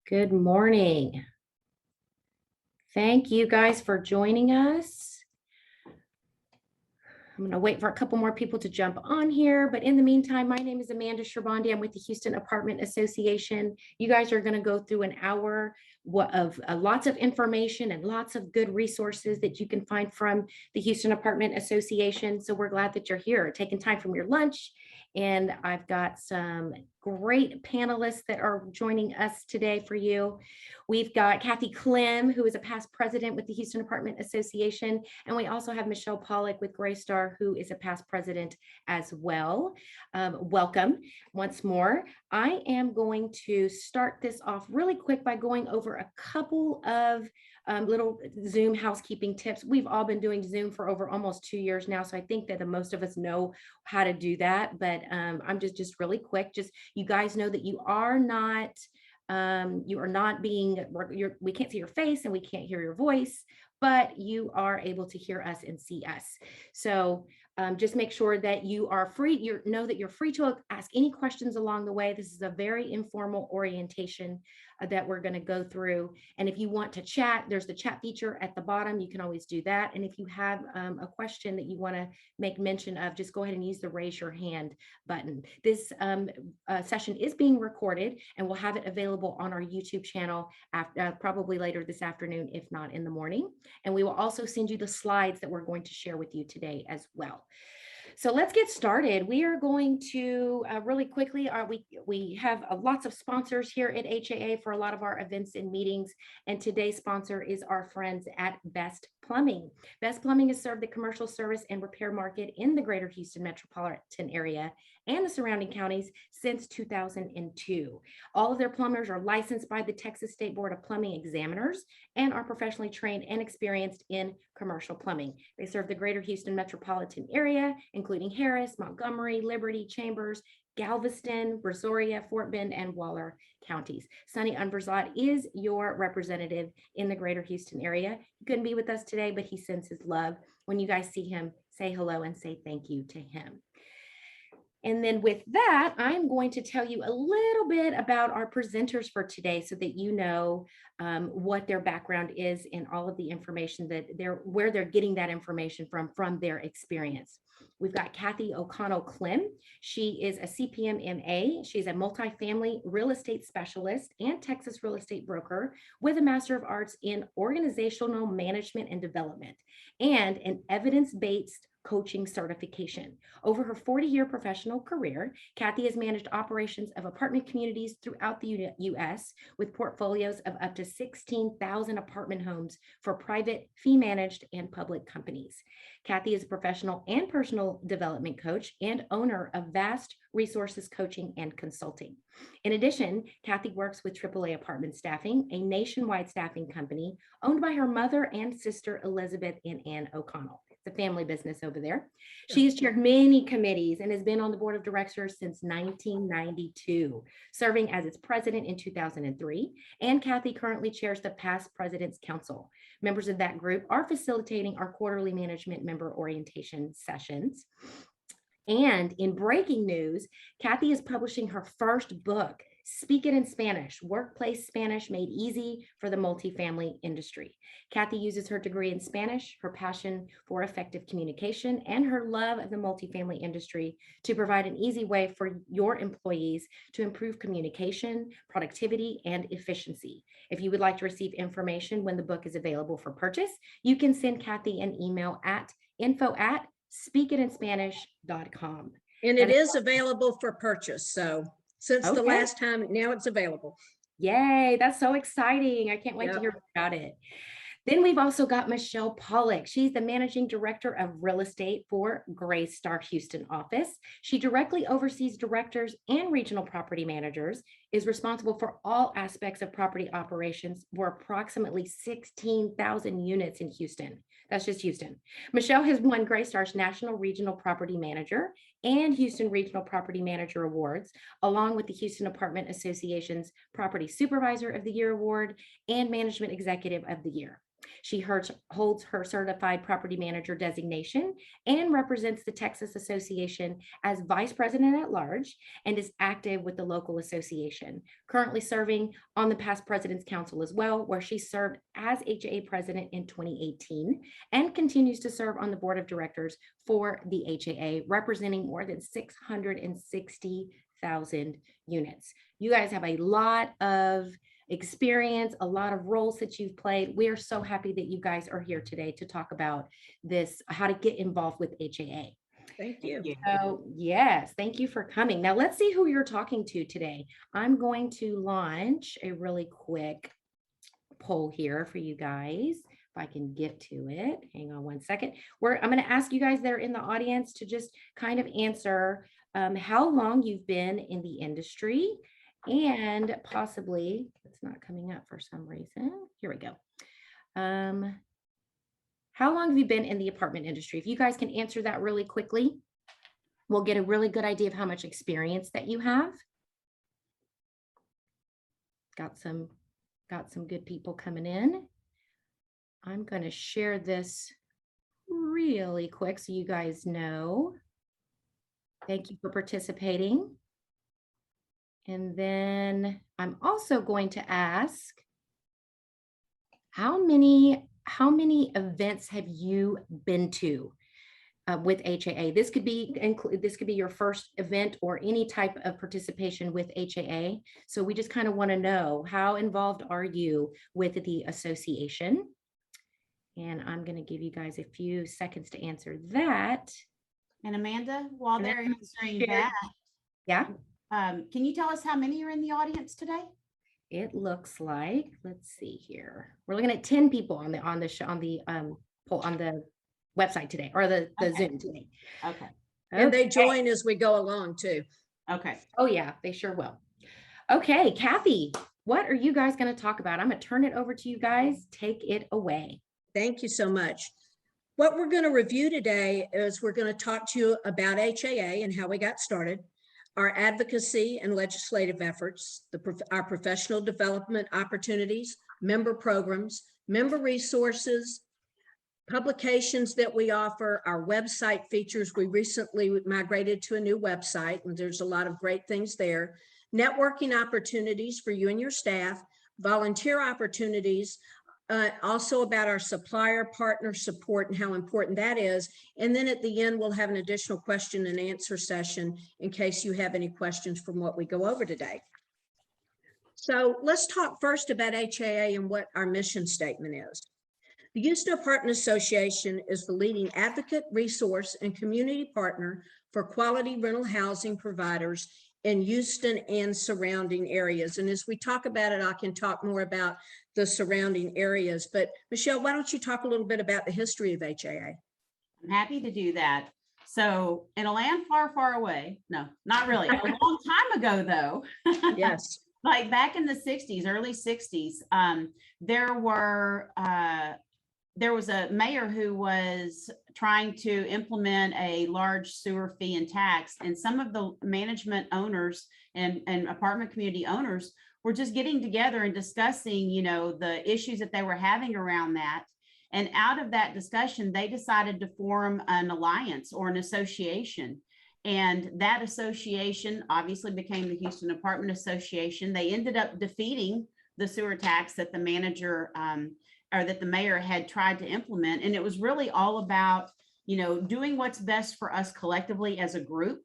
Good morning. Thank you guys for joining us. I'm going to wait for a couple more people to jump on here, but in the meantime, my name is Amanda Sherbandi. I'm with the Houston Apartment Association. You guys are going to go through an hour of lots of information and lots of good resources that you can find from the Houston Apartment Association. So we're glad that you're here, taking time from your lunch. And I've got some great panelists that are joining us today for you. We've got Kathy Clem, who is a past president with the Houston Apartment Association. And we also have Michelle Pollock with Greystar, who is a past president as well. Welcome once more. I am going to start this off really quick by going over a couple of little Zoom housekeeping tips. We've all been doing Zoom for over almost 2 years now, so I think that the most of us know how to do that. But I'm just really quick. Just you guys know that you are not being, we can't see your face and we can't hear your voice, but you are able to hear us and see us. So just make sure that you are free. Know that you're free to ask any questions along the way. This is a very informal orientation that we're going to go through. And if you want to chat, there's the chat feature at the bottom. You can always do that. And if you have a question that you want to make mention of, just go ahead and use the raise your hand button. This session is being recorded, and we'll have it available on our YouTube channel after, probably later this afternoon, if not in the morning. And we will also send you the slides that we're going to share with you today as well. So let's get started. We are going to really quickly, we have lots of sponsors here at HAA for a lot of our events and meetings. And today's sponsor is our friends at Best Plumbing. Best Plumbing has served the commercial service and repair market in the greater Houston metropolitan area and the surrounding counties since 2002. All of their plumbers are licensed by the Texas State Board of Plumbing Examiners and are professionally trained and experienced in commercial plumbing. They serve the greater Houston metropolitan area, including Harris, Montgomery, Liberty, Chambers, Galveston, Brazoria, Fort Bend, and Waller counties. Sonny Unverzad is your representative in the greater Houston area. He couldn't be with us today, but he sends his love. When you guys see him, say hello and say thank you to him. And then with that, I'm going to tell you a little bit about our presenters for today so that you know what their background is and all of the information that where they're getting that information from their experience. We've got Kathy O'Connell Clem. She is a CPM MA. She's a multifamily real estate specialist and Texas real estate broker with a Master of Arts in Organizational Management and Development and an evidence-based coaching certification. Over her 40-year professional career, Kathy has managed operations of apartment communities throughout the U.S. with portfolios of up to 16,000 apartment homes for private, fee-managed, and public companies. Kathy is a professional and personal development coach and owner of Vast Resources Coaching and Consulting. In addition, Kathy works with AAA Apartment Staffing, a nationwide staffing company owned by her mother and sister, Elizabeth and Ann O'Connell. The family business over there. She has chaired many committees and has been on the board of directors since 1992, serving as its president in 2003. And Kathy currently chairs the Past President's Council. Members of that group are facilitating our quarterly management member orientation sessions. And in breaking news, Kathy is publishing her first book, Speak It in Spanish, Workplace Spanish Made Easy for the Multifamily Industry. Kathy uses her degree in Spanish, her passion for effective communication, and her love of the multifamily industry to provide an easy way for your employees to improve communication, productivity, and efficiency. If you would like to receive information when the book is available for purchase, you can send Kathy an email at info@speakitinsspanish.com. And it is available for purchase. So since the last time, now it's available. Yay, that's so exciting. I can't wait to hear about it. Then we've also got Michelle Pollock. She's the managing director of real estate for Greystar Houston office. She directly oversees directors and regional property managers, is responsible for all aspects of property operations for approximately 16,000 units in Houston. That's just Houston. Michelle has won Greystar's National Regional Property Manager and Houston Regional Property Manager Awards, along with the Houston Apartment Association's Property Supervisor of the Year Award and Management Executive of the Year. She holds her certified property manager designation and represents the Texas Association as vice president at large and is active with the local association, currently serving on the past president's council as well, where she served as HAA president in 2018 and continues to serve on the board of directors for the HAA, representing more than 660,000 units. You guys have a lot of experience, a lot of roles that you've played. We are so happy that you guys are here today to talk about this, how to get involved with HAA. Thank you. So yes, thank you for coming. Now let's see who you're talking to today. I'm going to launch a really quick poll here for you guys. If I can get to it, hang on one second. I'm going to ask you guys that are in the audience to just kind of answer how long you've been in the industry, and possibly, it's not coming up for some reason. Here we go. How long have you been in the apartment industry? If you guys can answer that really quickly, we'll get a really good idea of how much experience that you have. Got some good people coming in. I'm going to share this really quick so you guys know. Thank you for participating. And then I'm also going to ask, how many events have you been to with HAA? This could be your first event or any type of participation with HAA. So we just kind of want to know, how involved are you with the association? And I'm going to give you guys a few seconds to answer that. And Amanda, while they're answering that, yeah. Can you tell us how many are in the audience today? It looks like, let's see here. We're looking at 10 people on the website today, or the Zoom today. Okay. And they join as we go along too. Okay. Oh yeah, they sure will. Okay, Kathy, what are you guys going to talk about? I'm going to turn it over to you guys. Take it away. Thank you so much. What we're going to review today is we're going to talk to you about HAA and how we got started, our advocacy and legislative efforts, our professional development opportunities, member programs, member resources, publications that we offer, our website features. We recently migrated to a new website, and there's a lot of great things there. Networking opportunities for you and your staff, volunteer opportunities, also about our supplier partner support and how important that is. And then at the end, we'll have an additional question and answer session in case you have any questions from what we go over today. So let's talk first about HAA and what our mission statement is. The Houston Apartment Association is the leading advocate, resource, and community partner for quality rental housing providers in Houston and surrounding areas. And as we talk about it, I can talk more about the surrounding areas. But Michelle, why don't you talk a little bit about the history of HAA? I'm happy to do that. So in a land far, far away, no, not really. A long time ago, though. Yes. Like back in the 60s, early 60s, there was a mayor who was trying to implement a large sewer fee and tax, and some of the management owners and apartment community owners were just getting together and discussing, the issues that they were having around that. And out of that discussion, they decided to form an alliance or an association. And that association obviously became the Houston Apartment Association. They ended up defeating the sewer tax that the manager or that the mayor had tried to implement. And it was really all about, doing what's best for us collectively as a group.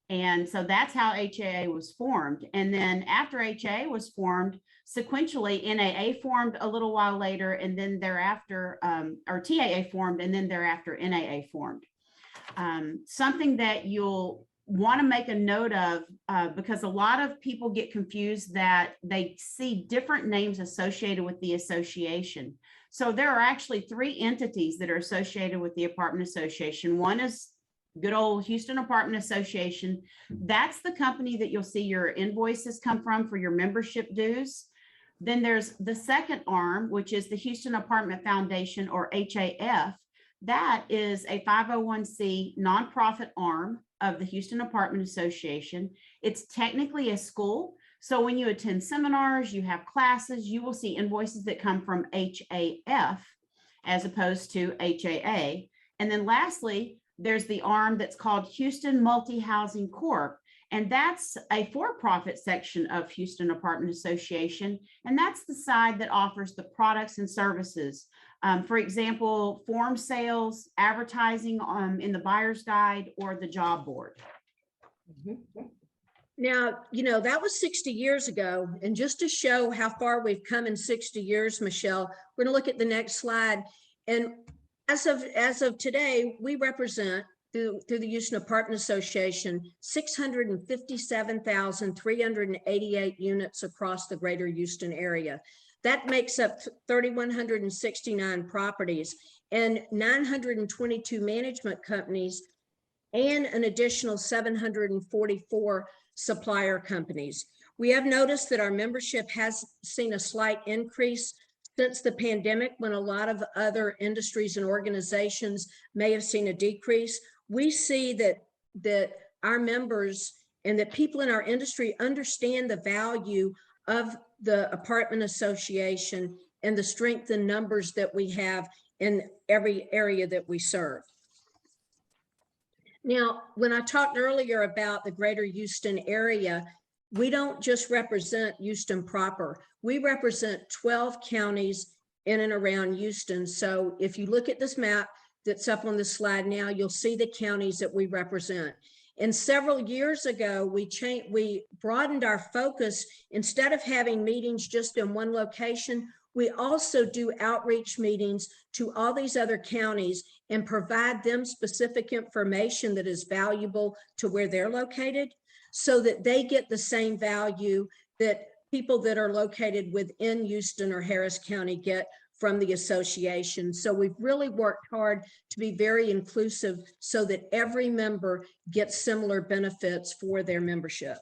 And so that's how HAA was formed. And then after HAA was formed, sequentially NAA formed a little while later, and then thereafter, or TAA formed, and then thereafter NAA formed. Something that you'll want to make a note of, because a lot of people get confused that they see different names associated with the association. So there are actually 3 entities that are associated with the Apartment Association. One is good old Houston Apartment Association. That's the company that you'll see your invoices come from for your membership dues. Then there's the second arm, which is the Houston Apartment Foundation, or HAF. That is a 501c nonprofit arm of the Houston Apartment Association. It's technically a school. So when you attend seminars, you have classes, you will see invoices that come from HAF. as opposed to HAA. And then lastly, there's the arm that's called Houston Multi-Housing Corp. And that's a for-profit section of Houston Apartment Association. And that's the side that offers the products and services. For example, form sales, advertising in the buyer's guide, or the job board. Now, you know, that was 60 years ago. And just to show how far we've come in 60 years, Michelle, we're going to look at the next slide. And as of today, we represent through the Houston Apartment Association 657,388 units across the greater Houston area. That makes up 3,169 properties and 922 management companies and an additional 744 supplier companies. We have noticed that our membership has seen a slight increase since the pandemic, when a lot of other industries and organizations may have seen a decrease. We see that our members and that people in our industry understand the value of the apartment association and the strength in numbers that we have in every area that we serve. Now, when I talked earlier about the greater Houston area, we don't just represent Houston proper. We represent 12 counties in and around Houston. So if you look at this map that's up on the slide now, you'll see the counties that we represent. And several years ago, we broadened our focus. Instead of having meetings just in one location, we also do outreach meetings to all these other counties and provide them specific information that is valuable to where they're located, so that they get the same value that people that are located within Houston or Harris County get from the association. So we've really worked hard to be very inclusive so that every member gets similar benefits for their membership.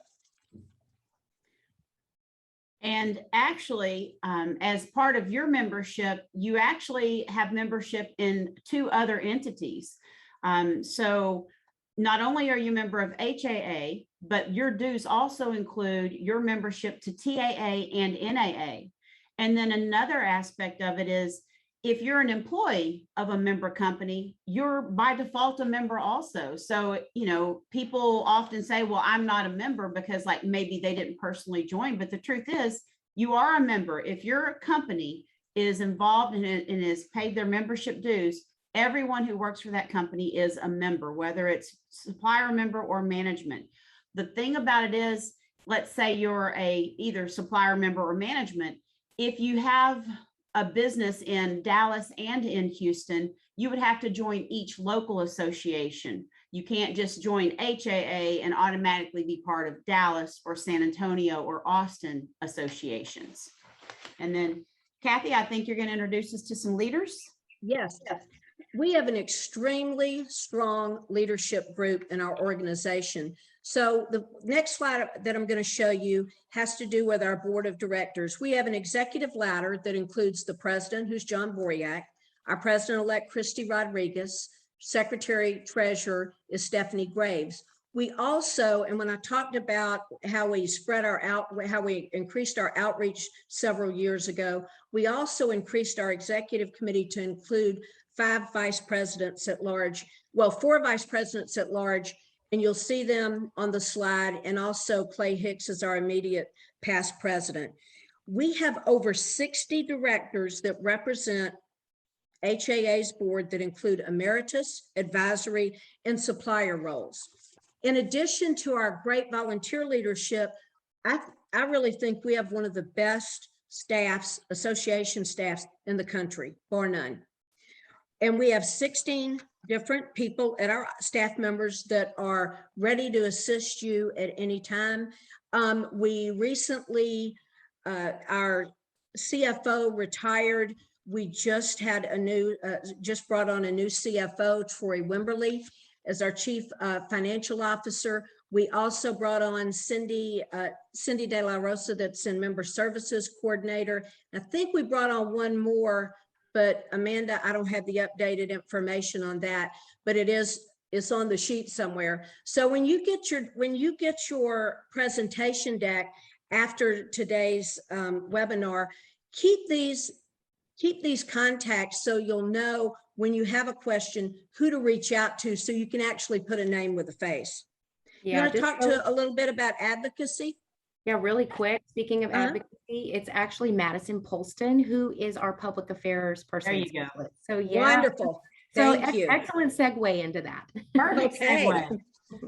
And actually, as part of your membership, you actually have membership in 2 other entities. So not only are you a member of HAA, but your dues also include your membership to TAA and NAA. And then another aspect of it is, if you're an employee of a member company, you're by default a member also. So, you know, people often say, well, I'm not a member because like maybe they didn't personally join, but the truth is you are a member. If your company is involved in it and is paid their membership dues, everyone who works for that company is a member, whether it's supplier member or management. The thing about it is, let's say you're either supplier member or management. If you have a business in Dallas and in Houston, you would have to join each local association. You can't just join HAA and automatically be part of Dallas or San Antonio or Austin associations. And then Kathy, I think you're going to introduce us to some leaders. Yes. We have an extremely strong leadership group in our organization. So the next slide that I'm going to show you has to do with our board of directors. We have an executive ladder that includes the president, who's John Boriak, our president-elect, Christy Rodriguez, secretary treasurer is Stephanie Graves. We also, and when I talked about how we spread how we increased our outreach several years ago, we also increased our executive committee to include 5 vice presidents at large, well, 4 vice presidents at large, and you'll see them on the slide, and also Clay Hicks is our immediate past president. We have over 60 directors that represent HAA's board that include emeritus, advisory, and supplier roles. In addition to our great volunteer leadership, I really think we have one of the best staffs, association staffs in the country, bar none. And we have 16 different people at our staff members that are ready to assist you at any time. We recently, our CFO retired. We just had a new, just brought on a new CFO, Troy Wimberly, as our chief financial officer. We also brought on Cindy De La Rosa, that's in member services coordinator. I think we brought on one more, but Amanda, I don't have the updated information on that, but it's on the sheet somewhere. So when you get your presentation deck after today's webinar, keep keep these contacts so you'll know when you have a question, who to reach out to, so you can actually put a name with a face. You Yeah, want to just talk to a little bit about advocacy? yeah, really quick. Speaking of Uh-huh. advocacy, it's actually Madison Polston, who is our public affairs person. There you go. So yeah, Wonderful. so Thank you. excellent segue into that. Perfect Okay. segue.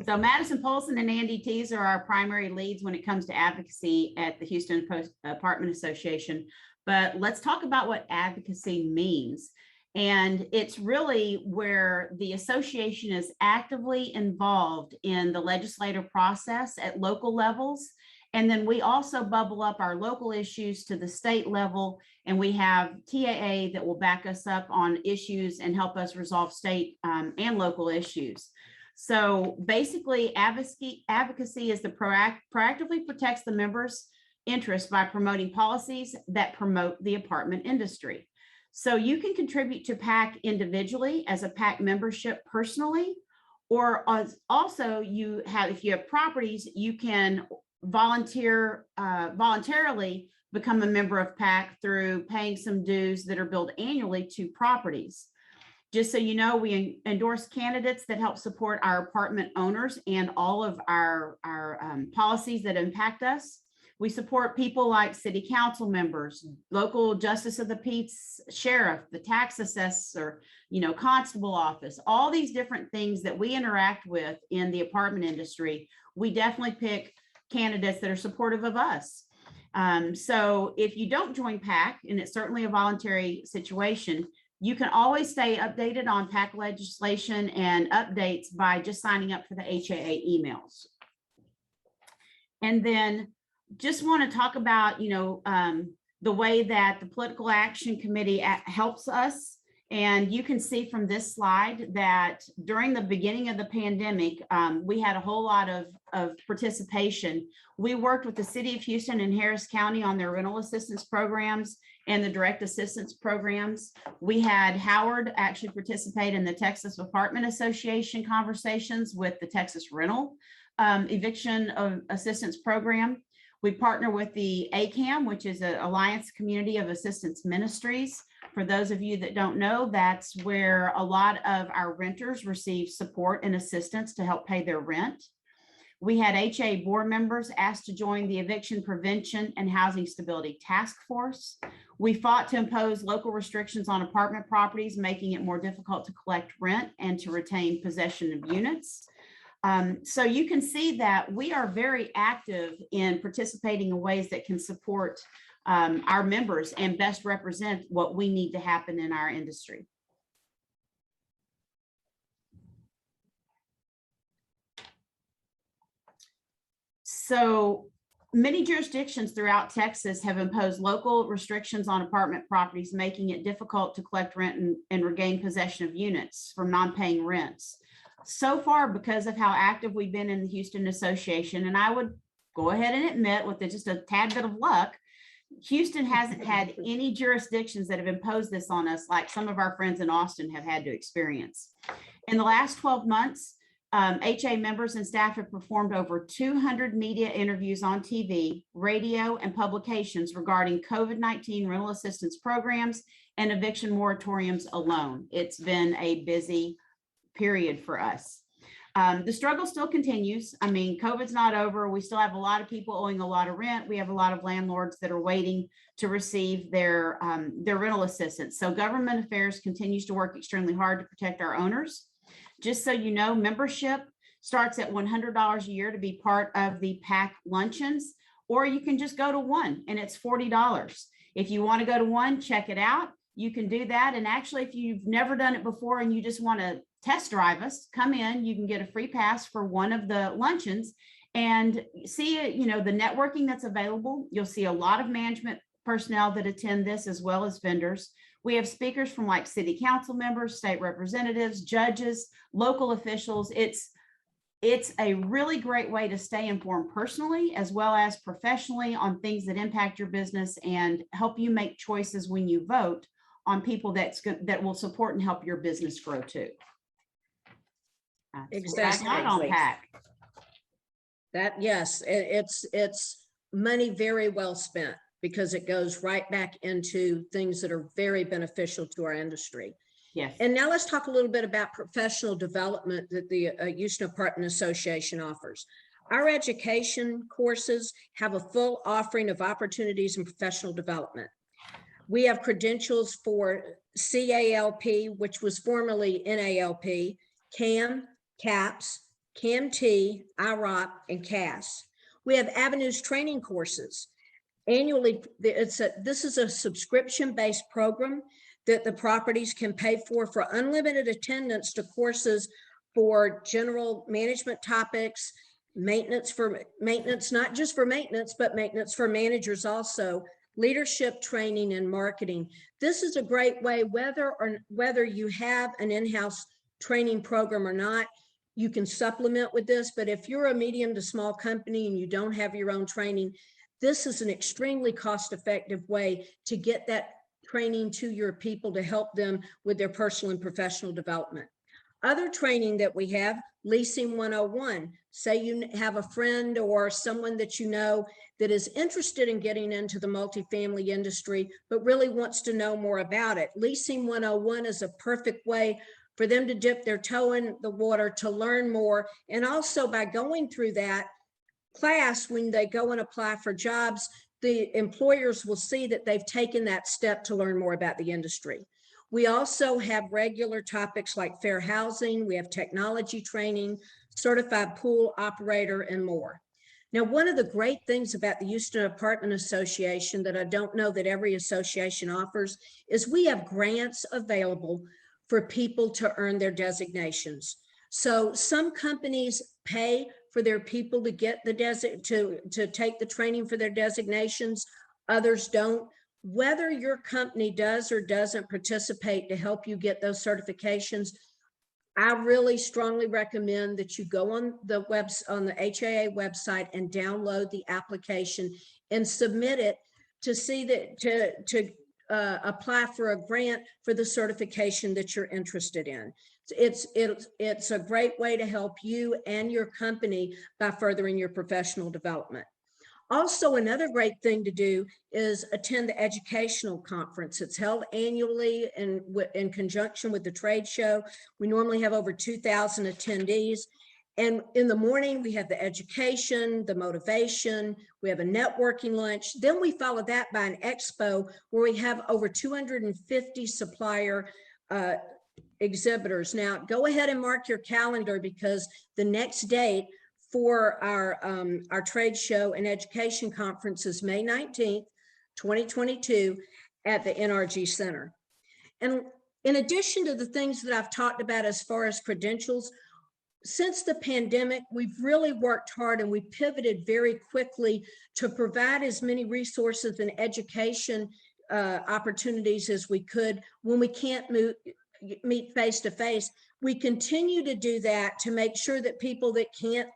So Madison Polson and Andy Tees are our primary leads when it comes to advocacy at the Houston Apartment Association. But let's talk about what advocacy means. And it's really where the association is actively involved in the legislative process at local levels. And then we also bubble up our local issues to the state level, and we have TAA that will back us up on issues and help us resolve state and local issues. So basically, advocacy is the proactively protects the members' interests by promoting policies that promote the apartment industry. So you can contribute to PAC individually as a PAC membership personally, or also if you have properties, you can voluntarily become a member of PAC through paying some dues that are billed annually to properties. Just so you know, we endorse candidates that help support our apartment owners and all of our policies that impact us. We support people like city council members, local justice of the peace, sheriff, the tax assessor, constable office, all these different things that we interact with in the apartment industry. We definitely pick candidates that are supportive of us. So if you don't join PAC, and it's certainly a voluntary situation, you can always stay updated on PAC legislation and updates by just signing up for the HAA emails. And then just want to talk about, the way that the Political Action Committee helps us. And you can see from this slide that during the beginning of the pandemic, we had a whole lot of participation. We worked with the City of Houston and Harris County on their rental assistance programs and the direct assistance programs. We had Howard actually participate in the Texas Apartment Association conversations with the Texas Rental Eviction Assistance Program. We partner with the ACAM, which is an Alliance Community of Assistance Ministries. For those of you that don't know, that's where a lot of our renters receive support and assistance to help pay their rent. We had HA board members asked to join the Eviction Prevention and Housing Stability Task Force. We fought to impose local restrictions on apartment properties, making it more difficult to collect rent and to retain possession of units. So you can see that we are very active in participating in ways that can support our members and best represent what we need to happen in our industry. So many jurisdictions throughout Texas have imposed local restrictions on apartment properties, making it difficult to collect rent and regain possession of units from non-paying rents. So far, because of how active we've been in the Houston Association, and I would go ahead and admit with just a tad bit of luck, Houston hasn't had any jurisdictions that have imposed this on us like some of our friends in Austin have had to experience. In the last 12 months, HA members and staff have performed over 200 media interviews on TV, radio, and publications regarding COVID-19 rental assistance programs and eviction moratoriums alone. It's been a busy period for us. The struggle still continues. I mean, COVID's not over. We still have a lot of people owing a lot of rent. We have a lot of landlords that are waiting to receive their rental assistance. So government affairs continues to work extremely hard to protect our owners. Just so you know, membership starts at $100 a year to be part of the PAC luncheons, or you can just go to one and it's $40. If you want to go to one, check it out. You can do that. And actually, if you've never done it before and you just want to test drive us, come in, you can get a free pass for one of the luncheons and see, the networking that's available. You'll see a lot of management personnel that attend this, as well as vendors. We have speakers from like city council members, state representatives, judges, local officials. It's a really great way to stay informed personally, as well as professionally, on things that impact your business and help you make choices when you vote on people that will support and help your business grow too. Exactly. On PAC. That, yes, it's money very well spent, because it goes right back into things that are very beneficial to our industry. Yes. And now let's talk a little bit about professional development that the Houston Apartment Association offers. Our education courses have a full offering of opportunities in professional development. We have credentials for CALP, which was formerly NALP, CAM, CAPS, CAMT, IROP, and CAS. We have Avenues training courses. Annually, this is a subscription-based program that the properties can pay for unlimited attendance to courses for general management topics, maintenance, not just for maintenance, but maintenance for managers also, leadership training and marketing. This is a great way, whether you have an in-house training program or not, you can supplement with this. But if you're a medium to small company and you don't have your own training, this is an extremely cost-effective way to get that training to your people to help them with their personal and professional development. Other training that we have, Leasing 101. Say you have a friend or someone that you know that is interested in getting into the multifamily industry, but really wants to know more about it. Leasing 101 is a perfect way for them to dip their toe in the water to learn more. And also by going through that class, when they go and apply for jobs, the employers will see that they've taken that step to learn more about the industry. We also have regular topics like fair housing, we have technology training, certified pool operator, and more. Now, one of the great things about the Houston Apartment Association that I don't know that every association offers is we have grants available for people to earn their designations. So some companies pay for their people to get the to take the training for their designations, others don't. Whether your company does or doesn't participate to help you get those certifications, I really strongly recommend that you go on the HAA website and download the application and submit it to see that to apply for a grant for the certification that you're interested in. It's a great way to help you and your company by furthering your professional development. Also, another great thing to do is attend the educational conference. It's held annually in conjunction with the trade show. We normally have over 2,000 attendees. And in the morning, we have the education, the motivation, we have a networking lunch. Then we follow that by an expo where we have over 250 supplier exhibitors. Now, go ahead and mark your calendar because the next date for our trade show and education conference is May 19th, 2022 at the NRG Center. And in addition to the things that I've talked about as far as credentials, since the pandemic, we've really worked hard and we pivoted very quickly to provide as many resources and education opportunities as we could when we can't meet face-to-face. We continue to do that to make sure that people that can't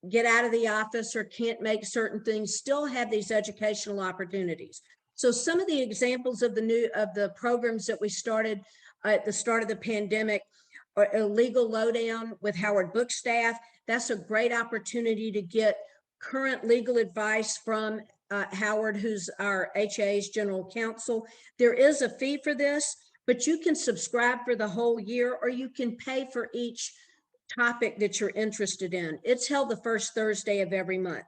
get out of the office or can't make certain things still have these educational opportunities. So some of the examples of the programs that we started at the start of the pandemic are a legal lowdown with Howard book staff. That's a great opportunity to get current legal advice from Howard, who's our HAA's general counsel. There is a fee for this, but you can subscribe for the whole year or you can pay for each topic that you're interested in. It's held the first Thursday of every month.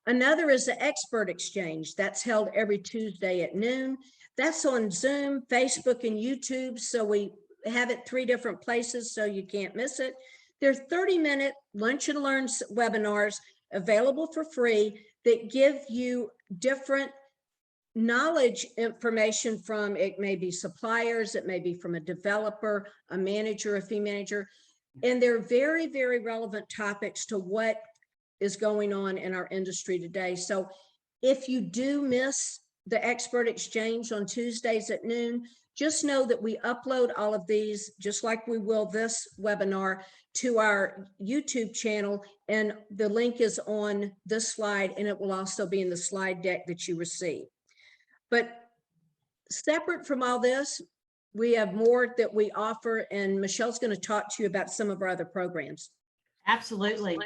Another is the Expert Exchange. That's held every Tuesday at noon. That's on Zoom, Facebook, and YouTube. So we have it 3 different places so you can't miss it. They're 30-minute lunch and learn webinars available for free that give you different knowledge information from, it may be suppliers, it may be from a developer, a manager, a fee manager. And they're very, very relevant topics to what is going on in our industry today. So if you do miss the Expert Exchange on Tuesdays at noon, just know that we upload all of these, just like we will this webinar, to our YouTube channel. And the link is on this slide, and it will also be in the slide deck that you receive. But separate from all this, we have more that we offer, and Michelle's going to talk to you about some of our other programs. Absolutely.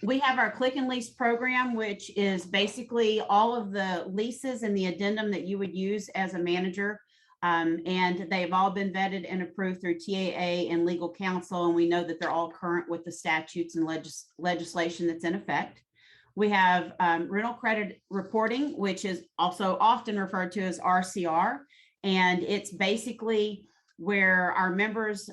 We have our click and lease program, which is basically all of the leases and the addendum that you would use as a manager. And they've all been vetted and approved through TAA and legal counsel. And we know that they're all current with the statutes and legislation that's in effect. We have rental credit reporting, which is also often referred to as RCR. And it's basically where our members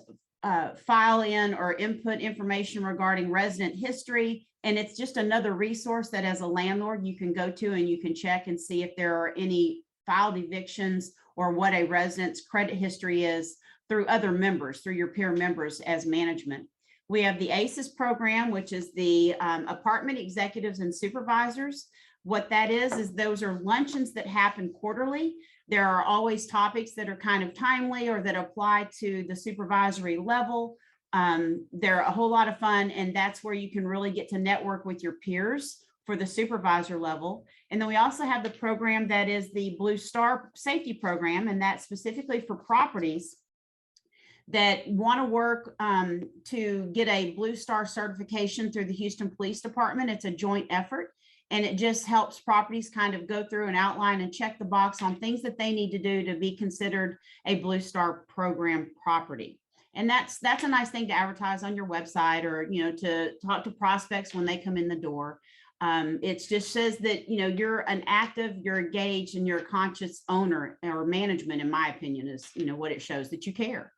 file in or input information regarding resident history. And it's just another resource that as a landlord, you can go to and you can check and see if there are any filed evictions or what a resident's credit history is through other members, through your peer members as management. We have the ACES program, which is the apartment executives and supervisors. What that is those are luncheons that happen quarterly. There are always topics that are kind of timely or that apply to the supervisory level. They're a whole lot of fun, and that's where you can really get to network with your peers for the supervisor level. And then we also have the program that is the Blue Star Safety Program, and that's specifically for properties that want to work to get a Blue Star certification through the Houston Police Department. It's a joint effort, and it just helps properties kind of go through and outline and check the box on things that they need to do to be considered a Blue Star program property. And that's a nice thing to advertise on your website, or, you know, to talk to prospects when they come in the door. It just says that, you know, you're an active, you're engaged, and you're a conscious owner or management, in my opinion, is, you know, what it shows, that you care.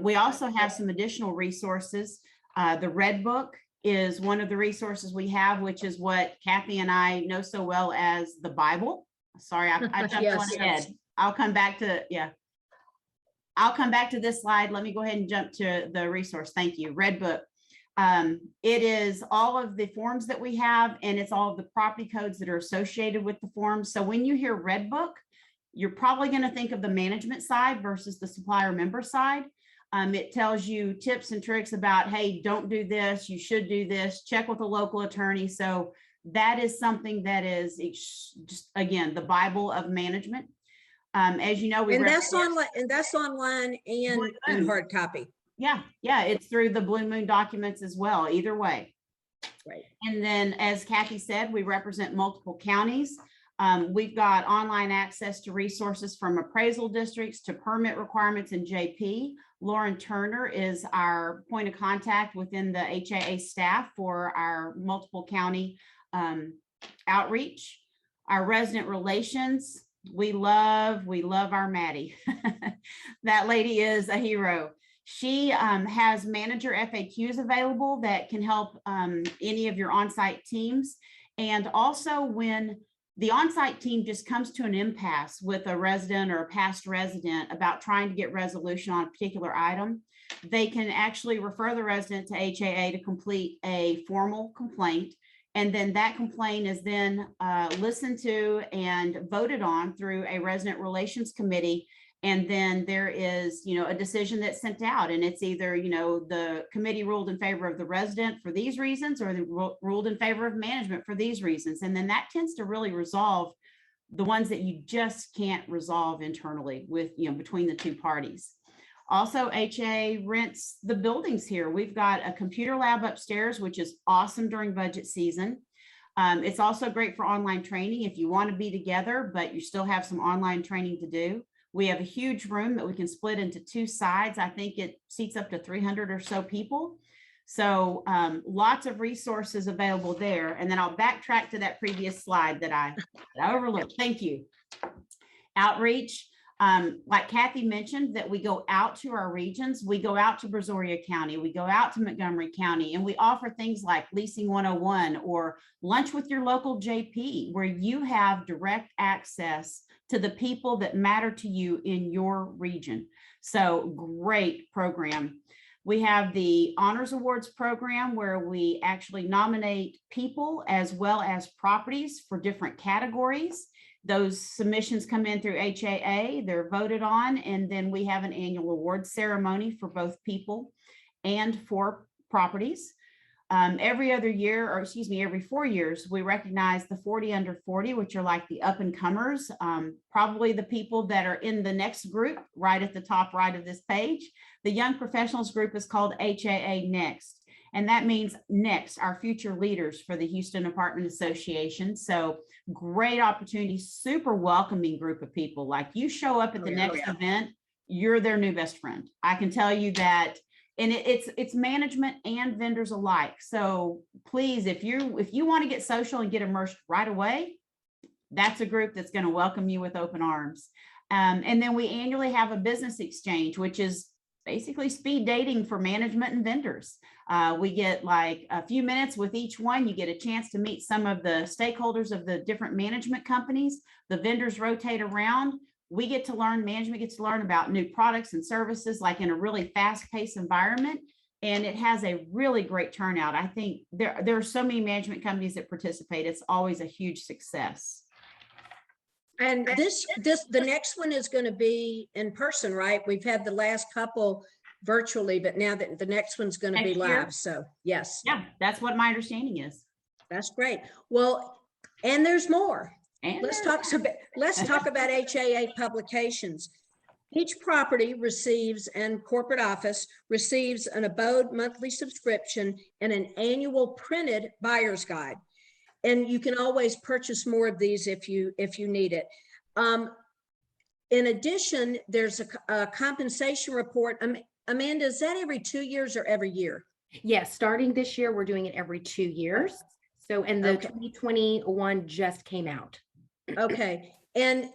We also have some additional resources. The Red Book is one of the resources we have, which is what Kathy and I know so well as the Bible. Sorry, I jumped Yes, on ahead. I'll come back to, I'll come back to this slide. Let me go ahead and jump to the resource. Thank you. Red Book. It is all of the forms that we have, and it's all of the property codes that are associated with the forms. So when you hear Red Book, you're probably going to think of the management side versus the supplier member side. It tells you tips and tricks about, hey, don't do this, you should do this, check with a local attorney. So that is something that is just, again, the Bible of management. As you know, that's online and in hard copy. Yeah, it's through the Blue Moon documents as well, either way. Right. And then, as Kathy said, we represent multiple counties. We've got online access to resources from appraisal districts to permit requirements in JP. Lauren Turner is our point of contact within the HAA staff for our multiple county outreach. Our resident relations, we love our Maddie. That lady is a hero. She has manager FAQs available that can help any of your on-site teams. And also when the on-site team just comes to an impasse with a resident or a past resident about trying to get resolution on a particular item, they can actually refer the resident to HAA to complete a formal complaint. And then that complaint is then listened to and voted on through a resident relations committee. And then there is, you know, a decision that's sent out, and it's either, you know, the committee ruled in favor of the resident for these reasons, or they ruled in favor of management for these reasons. And then that tends to really resolve the ones that you just can't resolve internally with, you know, between the two parties. Also, HA rents the buildings here. We've got a computer lab upstairs, which is awesome during budget season. It's also great for online training if you want to be together, but you still have some online training to do. We have a huge room that we can split into two sides. I think it seats up to 300 or so people. So lots of resources available there. And then I'll backtrack to that previous slide that I overlooked. Thank you. Outreach. Like Kathy mentioned, that we go out to our regions. We go out to Brazoria County, we go out to Montgomery County, and we offer things like Leasing 101 or Lunch with Your Local JP, where you have direct access to the people that matter to you in your region. So great program. We have the Honors Awards program, where we actually nominate people as well as properties for different categories. Those submissions come in through HAA, they're voted on, and then we have an annual awards ceremony for both people and for properties. Every other year, or excuse me, every 4 years, we recognize the 40 under 40, which are like the up and comers, probably the people that are in the next group right at the top right of this page. The young professionals group is called HAA Next. And that means next, our future leaders for the Houston Apartment Association. So great opportunity, super welcoming group of people. Like you show up at the next event, you're their new best friend. I can tell you that. And it's management and vendors alike. So please, if you want to get social and get immersed right away, that's a group that's going to welcome you with open arms. And then we annually have a business exchange, which is basically speed dating for management and vendors. We get like a few minutes with each one. You get a chance to meet some of the stakeholders of the different management companies. The vendors rotate around. We get to learn, management gets to learn about new products and services, like in a really fast-paced environment. And it has a really great turnout. I think there are so many management companies that participate. It's always a huge success. And the next one is going to be in person, right? We've had the last couple virtually, but now that the next one's going to be live. So yes. Yeah, that's what my understanding is. That's great. Well, and there's more. And Let's talk about HAA Publications. Each property receives, and corporate office receives, an abode monthly subscription and an annual printed buyer's guide. And you can always purchase more of these if you need it. In addition, there's a compensation report. Amanda, is that every 2 years or every year? Yes, starting this year, we're doing it every 2 years. So, and the 2021 just came out. Okay. And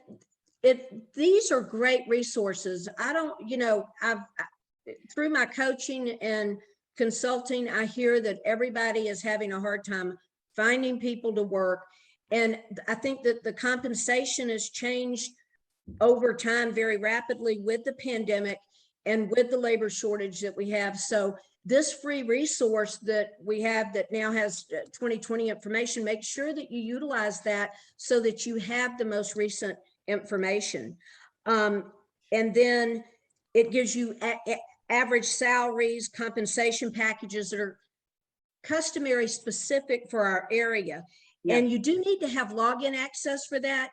these are great resources. I've through my coaching and consulting, I hear that everybody is having a hard time finding people to work. And I think that the compensation has changed over time very rapidly with the pandemic and with the labor shortage that we have. So this free resource that we have that now has 2020 information, make sure that you utilize that so that you have the most recent information. And then it gives you average salaries, compensation packages that are customary specific for our area. Yeah. And you do need to have login access for that.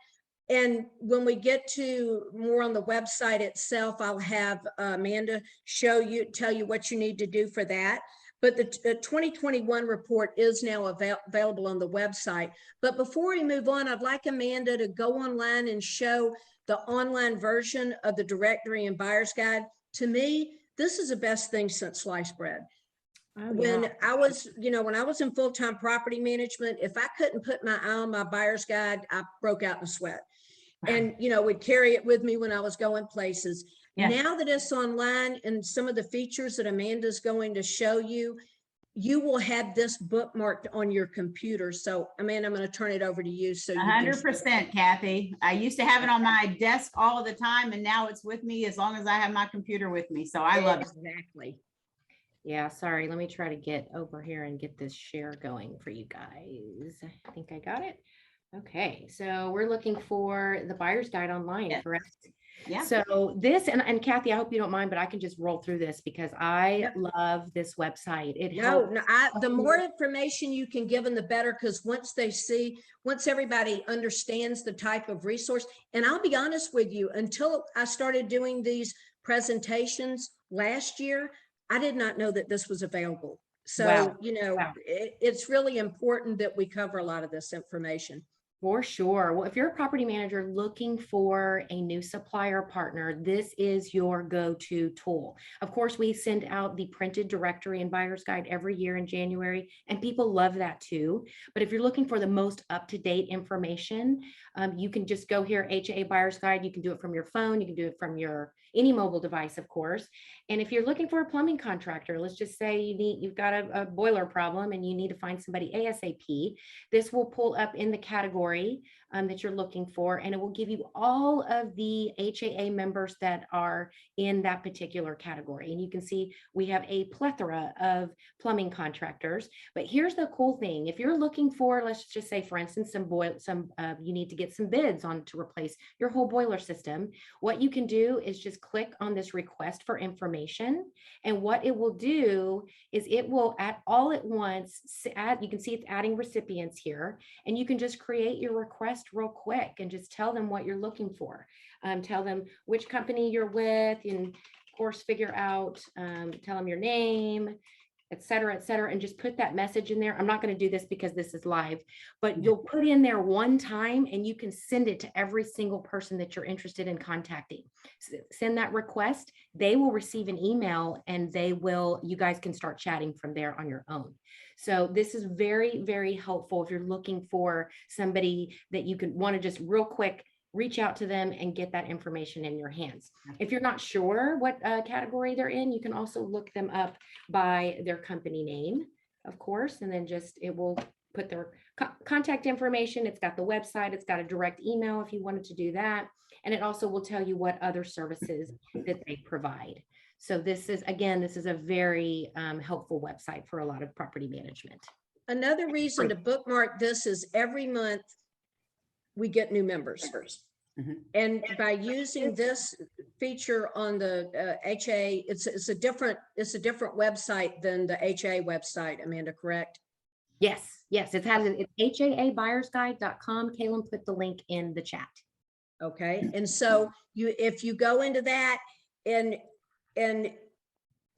And when we get to more on the website itself, I'll have Amanda tell you what you need to do for that. But the 2021 report is now available on the website. But before we move on, I'd like Amanda to go online and show the online version of the directory and buyer's guide. To me, this is the best thing since sliced bread. Oh, when I was in full-time property management, if I couldn't put my eye on my buyer's guide, I broke out in a sweat. And, would carry it with me when I was going places. Yeah. Now that it's online and some of the features that Amanda's going to show you, you will have this bookmarked on your computer. So, Amanda, I'm going to turn it over to you. So 100%, Kathy. I used to have it on my desk all of the time, and now it's with me as long as I have my computer with me. So I love it. Exactly. Yeah, sorry. Let me try to get over here and get this share going for you guys. I think I got it. Okay, so we're looking for the buyer's guide online, yes. Correct? Yeah. So this, and Kathy, I hope you don't mind, but I can just roll through this because I love this website. The more information you can give them, the better, because once everybody understands the type of resource, and I'll be honest with you, until I started doing these presentations last year, I did not know that this was available. So, it's really important that we cover a lot of this information. For sure. Well, if you're a property manager looking for a new supplier partner, this is your go-to tool. Of course, we send out the printed directory and buyer's guide every year in January, and people love that too. But if you're looking for the most up-to-date information, you can just go here, HAA buyer's guide. You can do it from your phone. You can do it from any mobile device, of course. And if you're looking for a plumbing contractor, let's just say you've got a boiler problem and you need to find somebody ASAP, this will pull up in the category that you're looking for, and it will give you all of the HAA members that are in that particular category. And you can see we have a plethora of plumbing contractors. But here's the cool thing: if you're looking for, let's just say, for instance, you need to get some bids on to replace your whole boiler system, what you can do is just click on this request for information, and what it will do is it will all at once you can see it's adding recipients here, and you can just create your request real quick and just tell them what you're looking for. Tell them which company you're with, and of course figure out, tell them your name, et cetera, and just put that message in there. I'm not going to do this because this is live, but you'll put in there one time and you can send it to every single person that you're interested in contacting. Send that request. They will receive an email and you guys can start chatting from there on your own. So this is very, very helpful if you're looking for somebody that you can want to just real quick reach out to them and get that information in your hands. If you're not sure what category they're in, you can also look them up by their company name, of course, and then it will put their contact information. It's got the website, it's got a direct email if you wanted to do that. And it also will tell you what other services that they provide. So this is a very helpful website for a lot of property management. Another reason to bookmark this is every month we get new members. Mhm. And by using this feature on the HA, it's a different website than the HA website, Amanda, correct? Yes, it's haabuyersguide.com. Kaylin put the link in the chat. Okay, and so if you go into that and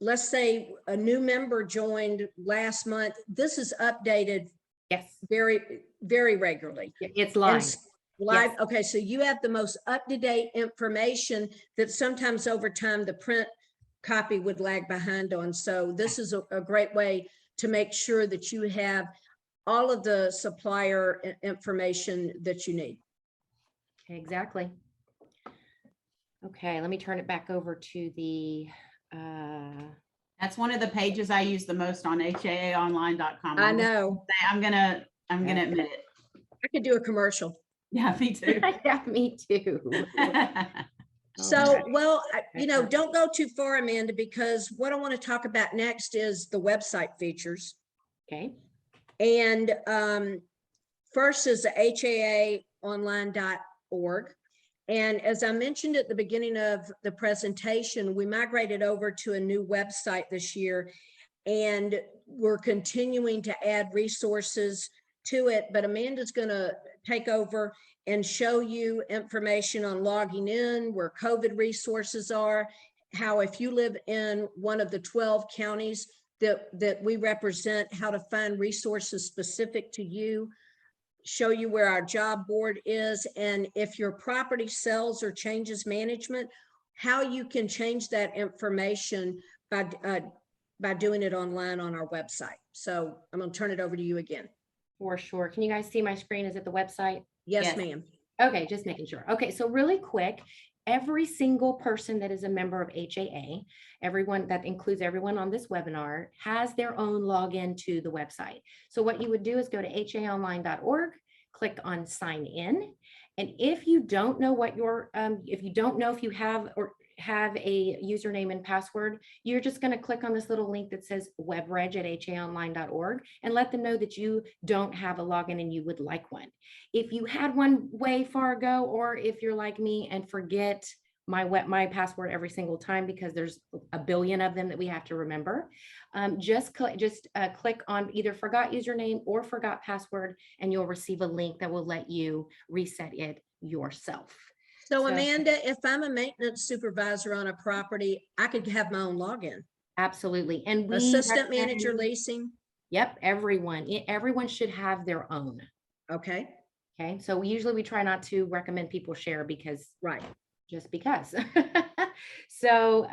let's say a new member joined last month, this is updated Yes, very, very regularly. it's live. Live. Yes. Okay, so you have the most up-to-date information that sometimes over time the print copy would lag behind on. So this is a great way to make sure that you have all of the supplier information that you need. Exactly. Okay, let me turn it back over to the That's one of the pages I use the most on haaonline.com. I know. I'm gonna admit it. I could do a commercial. Yeah, me too. yeah, me too. So, well, don't go too far, Amanda, because what I want to talk about next is the website features. Okay. And first is the haaonline.org. And as I mentioned at the beginning of the presentation, we migrated over to a new website this year, and we're continuing to add resources to it. But Amanda's going to take over and show you information on logging in, where COVID resources are, how if you live in one of the 12 counties that we represent, how to find resources specific to you, show you where our job board is, and if your property sells or changes management, how you can change that information by doing it online on our website. So I'm going to turn it over to you again. For sure. Can you guys see my screen? Is it the website? Yes, ma'am. Okay, just making sure. Okay, so really quick, every single person that is a member of HAA, everyone that includes everyone on this webinar, has their own login to the website. So what you would do is go to haaonline.org, click on sign in. And if you don't know what if you have a username and password, you're just going to click on this little link that says webreg at haaonline.org and let them know that you don't have a login and you would like one. If you had one way far ago, or if you're like me and forget my password every single time because there's a billion of them that we have to remember, just click on either forgot username or forgot password, and you'll receive a link that will let you reset it yourself. So Amanda, if I'm a maintenance supervisor on a property, I could have my own login. Absolutely. And assistant manager leasing. Yep. Everyone should have their own. Okay. Okay. So usually we try not to recommend people share just because. So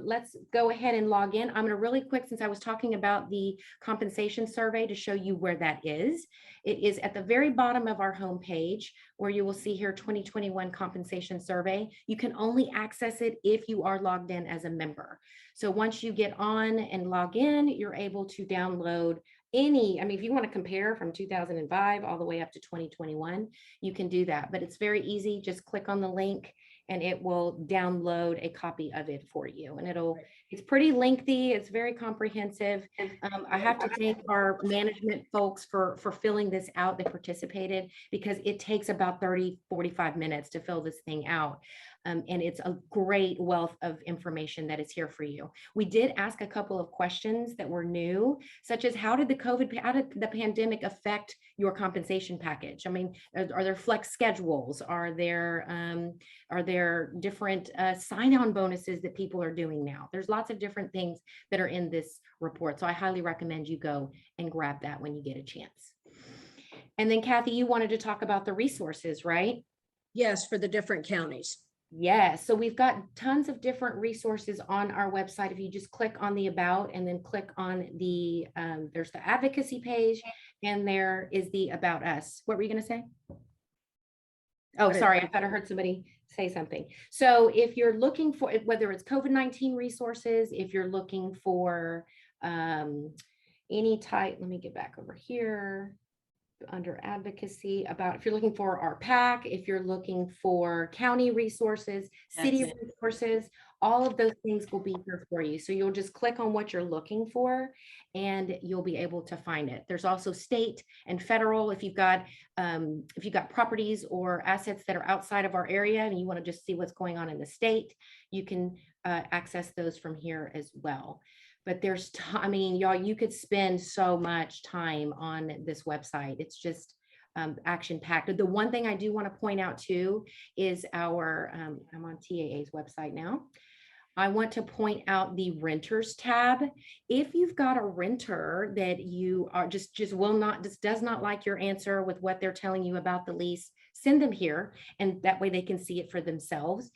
let's go ahead and log in. I'm going to really quick, since I was talking about the compensation survey, to show you where that is. It is at the very bottom of our homepage, where you will see here 2021 compensation survey. You can only access it if you are logged in as a member. So once you get on and log in, you're able to download if you want to compare from 2005 all the way up to 2021, you can do that. But it's very easy. Just click on the link and it will download a copy of it for you. And it's pretty lengthy. It's very comprehensive. I have to thank our management folks for filling this out. They participated, because it takes about 30-45 minutes to fill this thing out. And it's a great wealth of information that is here for you. We did ask a couple of questions that were new, such as how did the pandemic affect your compensation package? I mean, are there flex schedules? Are there different sign-on bonuses that people are doing now? There's lots lots of different things that are in this report. So I highly recommend you go and grab that when you get a chance. And then Kathy, you wanted to talk about the resources, right? Yes, for the different counties. Yes, so we've got tons of different resources on our website. If you just click on the about and then click on the, there's the advocacy page and there is the about us. What were you going to say? Oh, sorry, I thought I heard somebody say something. So if you're looking for, whether it's COVID-19 resources, if you're looking for any type, let me get back over here. Under advocacy, about if you're looking for our PAC, if you're looking for county resources, city resources, all of those things will be here for you. So you'll just click on what you're looking for and you'll be able to find it. There's also state and federal. If you've got properties or assets that are outside of our area and you want to just see what's going on in the state, you can access those from here as well. But there's, I mean, y'all, you could spend so much time on this website. It's just action packed. The one thing I do want to point out too is our, I'm on TAA's website now. I want to point out the renters tab. If you've got a renter that you are just does not like your answer with what they're telling you about the lease, send them here, and that way they can see it for themselves.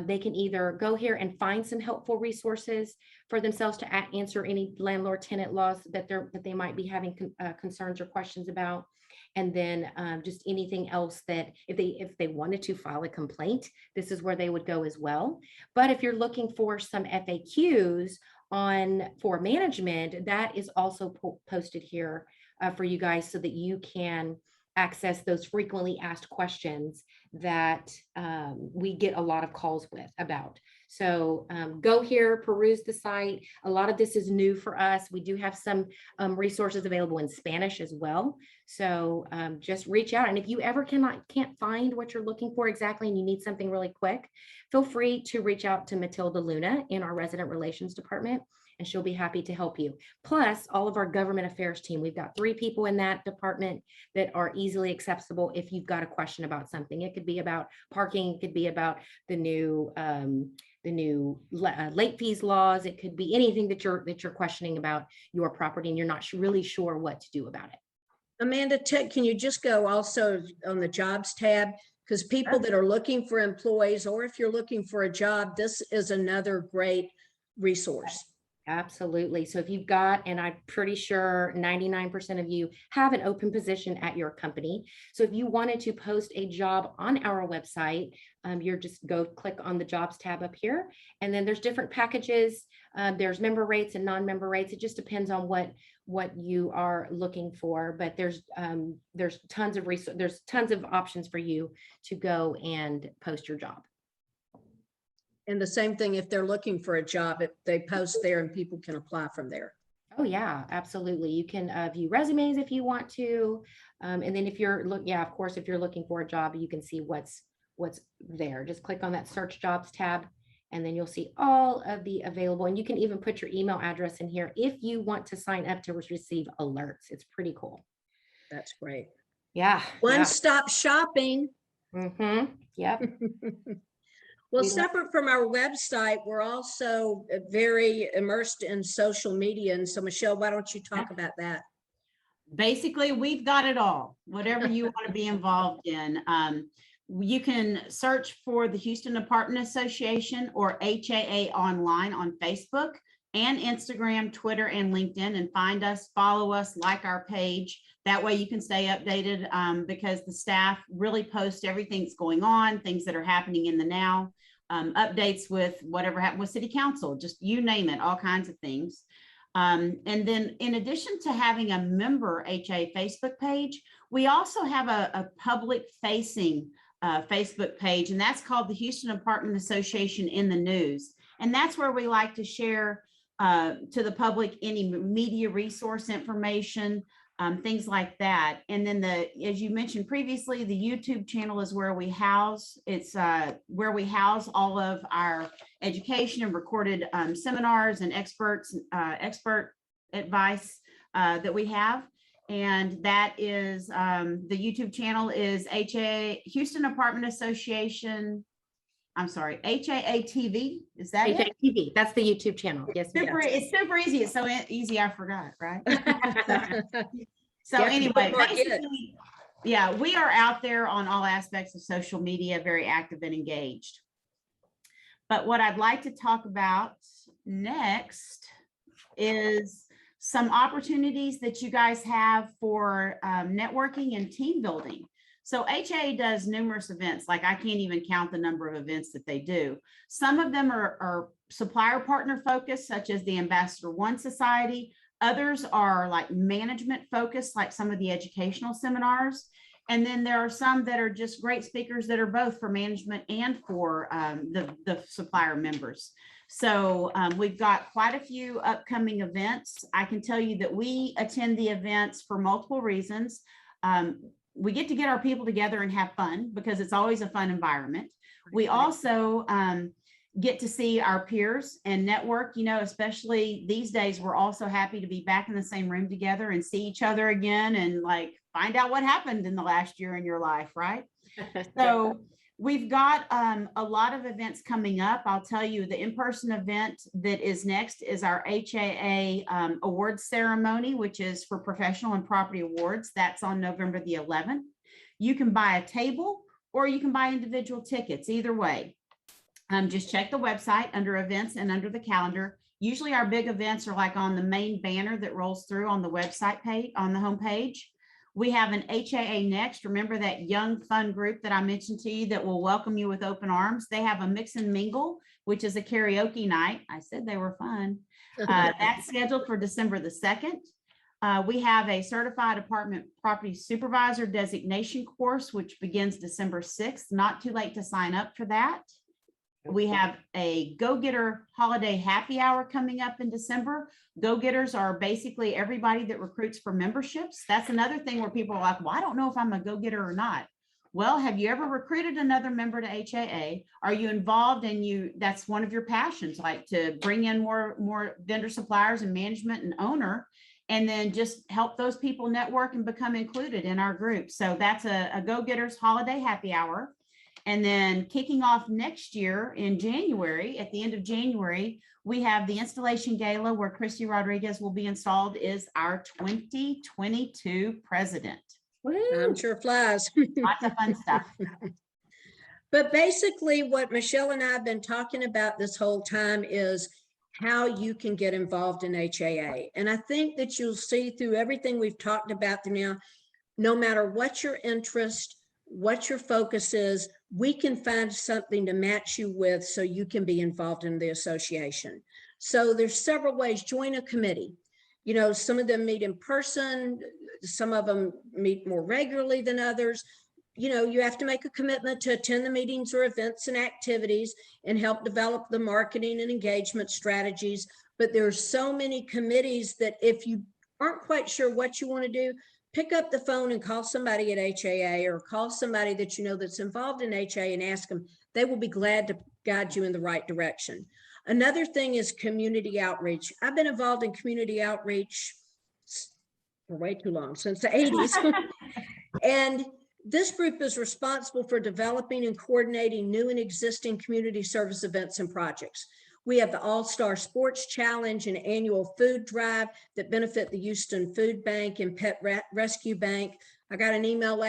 They can either go here and find some helpful resources for themselves to answer any landlord-tenant laws that they might be having concerns or questions about. And then just anything else that if they wanted to file a complaint, this is where they would go as well. But if you're looking for some FAQs for management, that is also posted here for you guys so that you can access those frequently asked questions that we get a lot of calls about. So go here, peruse the site. A lot of this is new for us. We do have some resources available in Spanish as well. So just reach out. And if you ever can't find what you're looking for exactly and you need something really quick, feel free to reach out to Matilda Luna in our resident relations department, and she'll be happy to help you. Plus all of our government affairs team. We've got 3 people in that department that are easily accessible if you've got a question about something. It could be about parking, it could be about the new late fees laws. It could be anything that you're questioning about your property and you're not really sure what to do about it. Amanda, can you just go also on the jobs tab? Because people that are looking for employees, or if you're looking for a job, this is another great resource. Absolutely. So if you've got, and I'm pretty sure 99% of you have an open position at your company. So if you wanted to post a job on our website, you're just go click on the jobs tab up here. And then there's different packages. There's member rates and non-member rates. It just depends on what you are looking for, but there's tons of options for you to go and post your job. And the same thing, if they're looking for a job, if they post there and people can apply from there. Oh yeah, absolutely. You can view resumes if you want to. And then if you're of course, if you're looking for a job, you can see what's there. Just click on that search jobs tab and then you'll see all of the available. And you can even put your email address in here if you want to sign up to receive alerts. It's pretty cool. That's great. Yeah. One-stop shopping. Mm-hmm. Yep. Well, separate from our website, we're also very immersed in social media. And so, Michelle, why don't you talk about that? Basically, we've got it all, whatever you want to be involved in. You can search for the Houston Apartment Association or HAA online on Facebook and Instagram, Twitter, and LinkedIn, and find us, follow us, like our page. That way you can stay updated because the staff really post everything that's going on, things that are happening in the now, updates with whatever happened with city council, just you name it, all kinds of things. And then in addition to having a member HA Facebook page, we also have a public facing Facebook page, and that's called the Houston Apartment Association in the News. And that's where we like to share to the public any media resource information, things like that. And then as you mentioned previously, the YouTube channel is where we house. It's where we house all of our education and recorded seminars and expert advice that we have. And that is the YouTube channel is HA Houston Apartment Association I'm sorry, HAA TV. Is that it? HATV, that's the YouTube channel. Yes, ma'am. It's super easy. It's so easy. I forgot, right? So Yep, anyway, bookmark it. basically, yeah, we are out there on all aspects of social media, very active and engaged. But what I'd like to talk about next is some opportunities that you guys have for networking and team building. So HA does numerous events, like I can't even count the number of events that they do. Some of them are supplier partner focused, such as the Ambassador One Society. Others are like management focused, like some of the educational seminars. And then there are some that are just great speakers that are both for management and for the supplier members. So we've got quite a few upcoming events. I can tell you that we attend the events for multiple reasons. We get to get our people together and have fun because it's always a fun environment. We also get to see our peers and network, you know, especially these days, we're also happy to be back in the same room together and see each other again and like find out what happened in the last year in your life, right? So we've got a lot of events coming up. I'll tell you the in-person event that is next is our HAA Awards Ceremony, which is for professional and property awards. That's on November the 11th. You can buy a table or you can buy individual tickets, either way. Just check the website under events and under the calendar. Usually our big events are like on the main banner that rolls through on the website page, on the homepage. We have an HAA Next. Remember that young, fun group that I mentioned to you that will welcome you with open arms? They have a mix and mingle, which is a karaoke night. I said they were fun. That's scheduled for December the 2nd. We have a certified apartment property supervisor designation course, which begins December 6th. Not too late to sign up for that. We have a go-getter holiday happy hour coming up in December. Go-getters are basically everybody that recruits for memberships. That's another thing where people are like, well, I don't know if I'm a go-getter or not. Well, have you ever recruited another member to HAA? Are you involved and that's one of your passions, like to bring in more vendor suppliers and management and owner, and then just help those people network and become included in our group. So that's a go-getters holiday happy hour. And then kicking off next year in January, at the end of January, we have the installation gala where Christy Rodriguez will be installed as our 2022 president. I'm sure flies. Lots of fun stuff. But basically what Michelle and I have been talking about this whole time is how you can get involved in HAA. And I think that you'll see through everything we've talked about now, no matter what your interest, what your focus is, we can find something to match you with so you can be involved in the association. So there's several ways. Join a committee. You know, some of them meet in person, some of them meet more regularly than others. You know, you have to make a commitment to attend the meetings or events and activities and help develop the marketing and engagement strategies. But there's so many committees that if you aren't quite sure what you want to do, pick up the phone and call somebody at HAA or call somebody that you know that's involved in HAA and ask them. They will be glad to guide you in the right direction. Another thing is community outreach. I've been involved in community outreach for way too long, since the 80s. And this group is responsible for developing and coordinating new and existing community service events and projects. We have the All-Star Sports Challenge and annual food drive that benefit the Houston Food Bank and Pet Rescue Bank. I got an email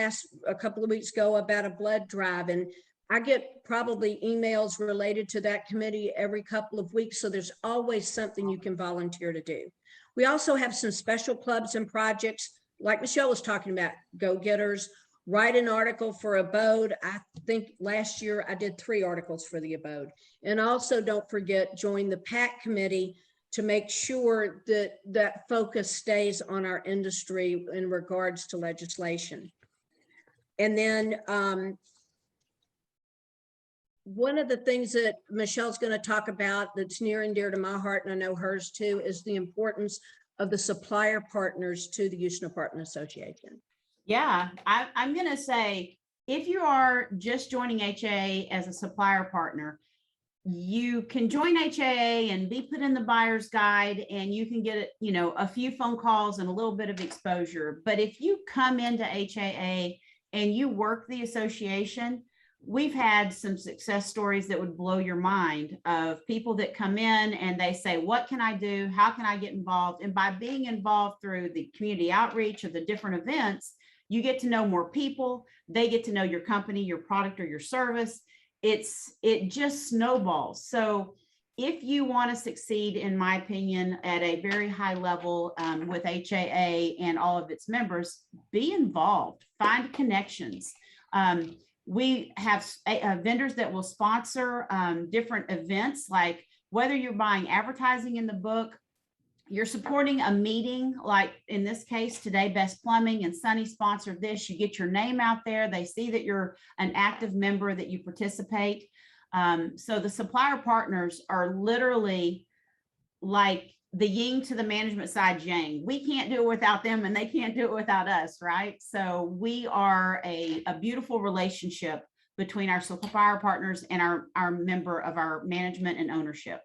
a couple of weeks ago about a blood drive, and I get probably emails related to that committee every couple of weeks. So there's always something you can volunteer to do. We also have some special clubs and projects, like Michelle was talking about, go-getters. Write an article for Abode. I think last year I did 3 articles for the Abode. And also don't forget, join the PAC committee to make sure that that focus stays on our industry in regards to legislation. And then one of the things that Michelle's going to talk about that's near and dear to my heart, and I know hers too, is the importance of the supplier partners to the Houston Apartment Association. Yeah, I'm going to say, if you are just joining HAA as a supplier partner, you can join HAA and be put in the buyer's guide, and you can get, you know, a few phone calls and a little bit of exposure. But if you come into HAA and you work the association, we've had some success stories that would blow your mind of people that come in and they say, what can I do? How can I get involved? And by being involved through the community outreach or the different events, you get to know more people. They get to know your company, your product, or your service. It just snowballs. So if you want to succeed, in my opinion, at a very high level with HAA and all of its members, be involved, find connections. We have vendors that will sponsor different events, like whether you're buying advertising in the book, you're supporting a meeting, like in this case today, Best Plumbing and Sunny sponsored this. You get your name out there. They see that you're an active member, that you participate. So the supplier partners are literally like the yin to the management side yang. We can't do it without them, and they can't do it without us, right? So we are a beautiful relationship between our supplier partners and our member of our management and ownership.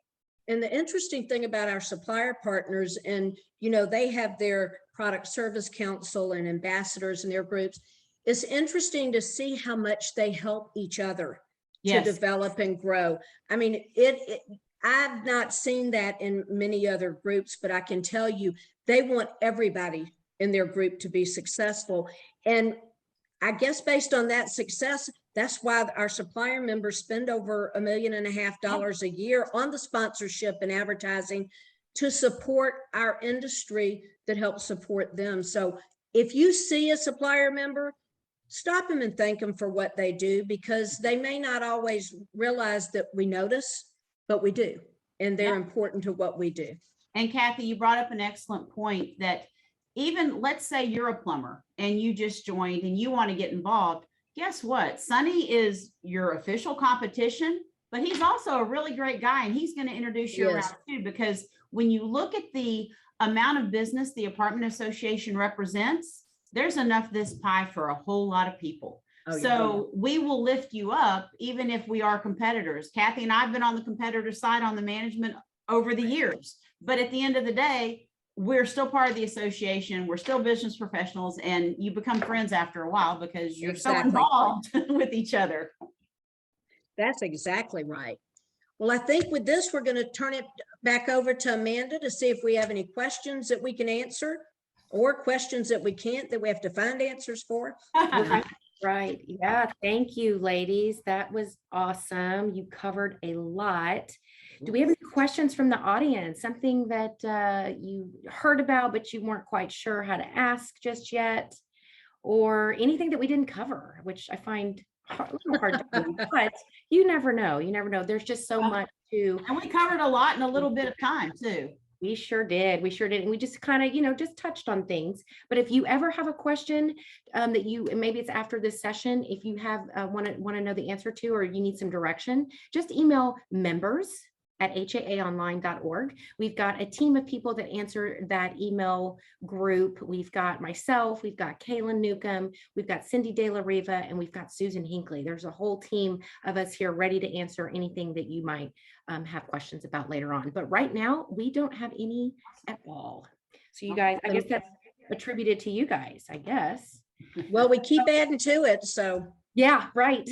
And the interesting thing about our supplier partners, and they have their product service council and ambassadors in their groups, it's interesting to see how much they help each other to develop and grow. I mean, I've not seen that in many other groups, but I can tell you they want everybody in their group to be successful. And I guess based on that success, that's why our supplier members spend over $1.5 million a year on the sponsorship and advertising to support our industry that helps support them. So if you see a supplier member, stop them and thank them for what they do, because they may not always realize that we notice, but we do, and they're important to what we do. And Kathy, you brought up an excellent point that even, let's say you're a plumber and you just joined and you want to get involved. Guess what? Sunny is your official competition, but he's also a really great guy, and he's going to introduce you around too, because when you look at the amount of business the apartment association represents, there's enough this pie for a whole lot of people. So we will lift you up, even if we are competitors. Kathy and I have been on the competitor side on the management over the years, but at the end of the day, we're still part of the association. We're still business professionals, and you become friends after a while because you're so involved with each other. That's exactly right. Well, I think with this, we're going to turn it back over to Amanda to see if we have any questions that we can answer, or questions that we can't, that we have to find answers for. Right. Yeah. Thank you, ladies. That was awesome. You covered a lot. Do we have any questions from the audience? Something that you heard about, but you weren't quite sure how to ask just yet, or anything that we didn't cover, which I find a little hard to believe, but you never know. You never know. There's just so much to. And we covered a lot in a little bit of time too. We sure did. We sure did. And we just kind of, just touched on things. But if you ever have a question that maybe it's after this session, if you have want to know the answer to, or you need some direction, just email members@haaonline.org. We've got a team of people that answer that email group. We've got myself, we've got Kaylin Newcomb, we've got Cindy De La Riva, and we've got Susan Hinckley. There's a whole team of us here ready to answer anything that you might have questions about later on. But right now, we don't have any at all. So you guys, I guess that's attributed to you guys, I guess. Well, we keep adding to it, so. Yeah, right.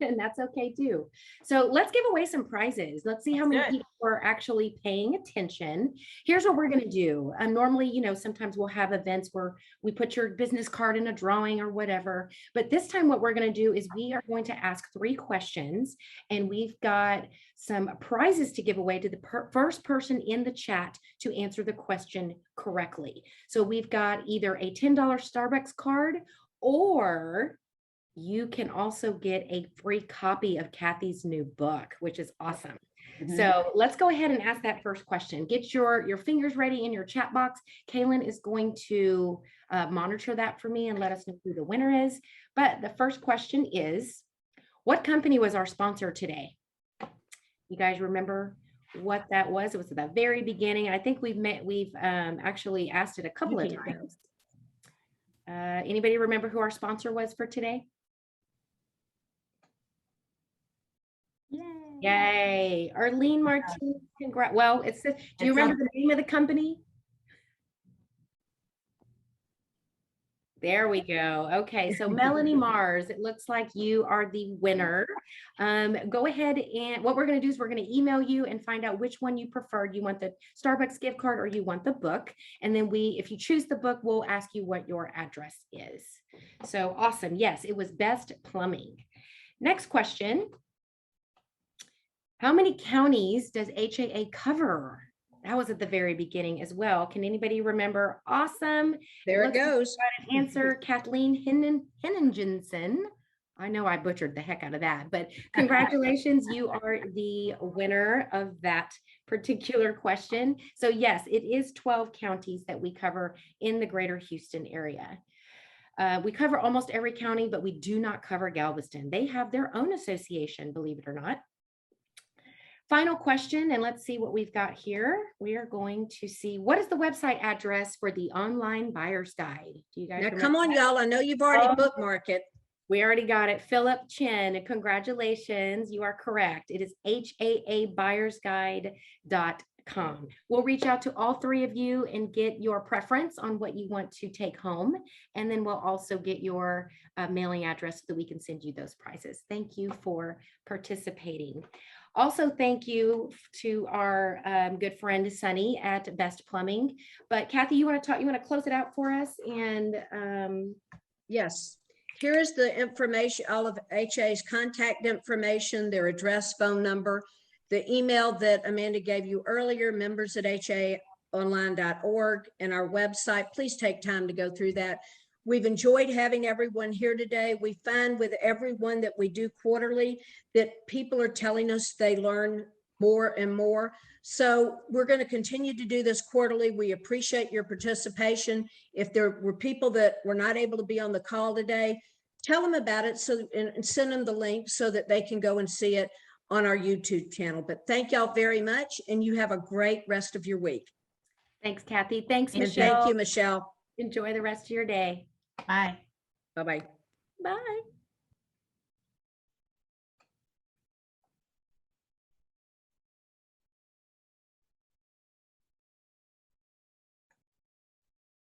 And that's okay too. So let's give away some prizes. Let's see how many people are actually paying attention. Here's what we're going to do. Normally, sometimes we'll have events where we put your business card in a drawing or whatever. But this time what we're going to do is we are going to ask 3 questions, and we've got some prizes to give away to the first person in the chat to answer the question correctly. So we've got either a $10 Starbucks card, or you can also get a free copy of Kathy's new book, which is awesome. So let's go ahead and ask that first question. Get your fingers ready in your chat box. Kaylin is going to monitor that for me and let us know who the winner is. But the first question is, what company was our sponsor today? You guys remember what that was? It was at the very beginning. I think we've actually asked it a couple of times. Anybody remember who our sponsor was for today? Yay. Arlene Martinez, congrats. Well, do you remember the name of the company? There we go. Okay, so Melanie Mars, it looks like you are the winner. Go ahead, and what we're going to do is we're going to email you and find out which one you preferred. You want the Starbucks gift card or you want the book. And then if you choose the book, we'll ask you what your address is. So awesome. Yes, it was Best Plumbing. Next question. How many counties does HAA cover? That was at the very beginning as well. Can anybody remember? Awesome. There it goes. Got an answer, Kathleen Henningensen. I know I butchered the heck out of that, but congratulations, you are the winner of that particular question. So yes, it is 12 counties that we cover in the greater Houston area. We cover almost every county, but we do not cover Galveston. They have their own association, believe it or not. Final question, and let's see what we've got here. We are going to see, what is the website address for the online buyer's guide? Do you guys Now, come on, y'all. I know you've already bookmarked it. We already got it. Philip Chin, congratulations. You are correct. It is HAAbuyersguide.com. We'll reach out to all three of you and get your preference on what you want to take home. And then we'll also get your mailing address so that we can send you those prizes. Thank you for participating. Also, thank you to our good friend Sunny at Best Plumbing. But Kathy, you want to close it out for us? And yes, here is the information, all of HA's contact information, their address, phone number, the email that Amanda gave you earlier, members@haaonline.org, and our website. Please take time to go through that. We've enjoyed having everyone here today. We find with everyone that we do quarterly that people are telling us they learn more and more. So we're going to continue to do this quarterly. We appreciate your participation. If there were people that were not able to be on the call today, tell them about it and send them the link so that they can go and see it on our YouTube channel. But thank y'all very much, and you have a great rest of your week. thanks, Kathy. Thanks, And Michelle. thank you, Michelle. Enjoy the rest of your day. Bye. Bye-bye. Bye.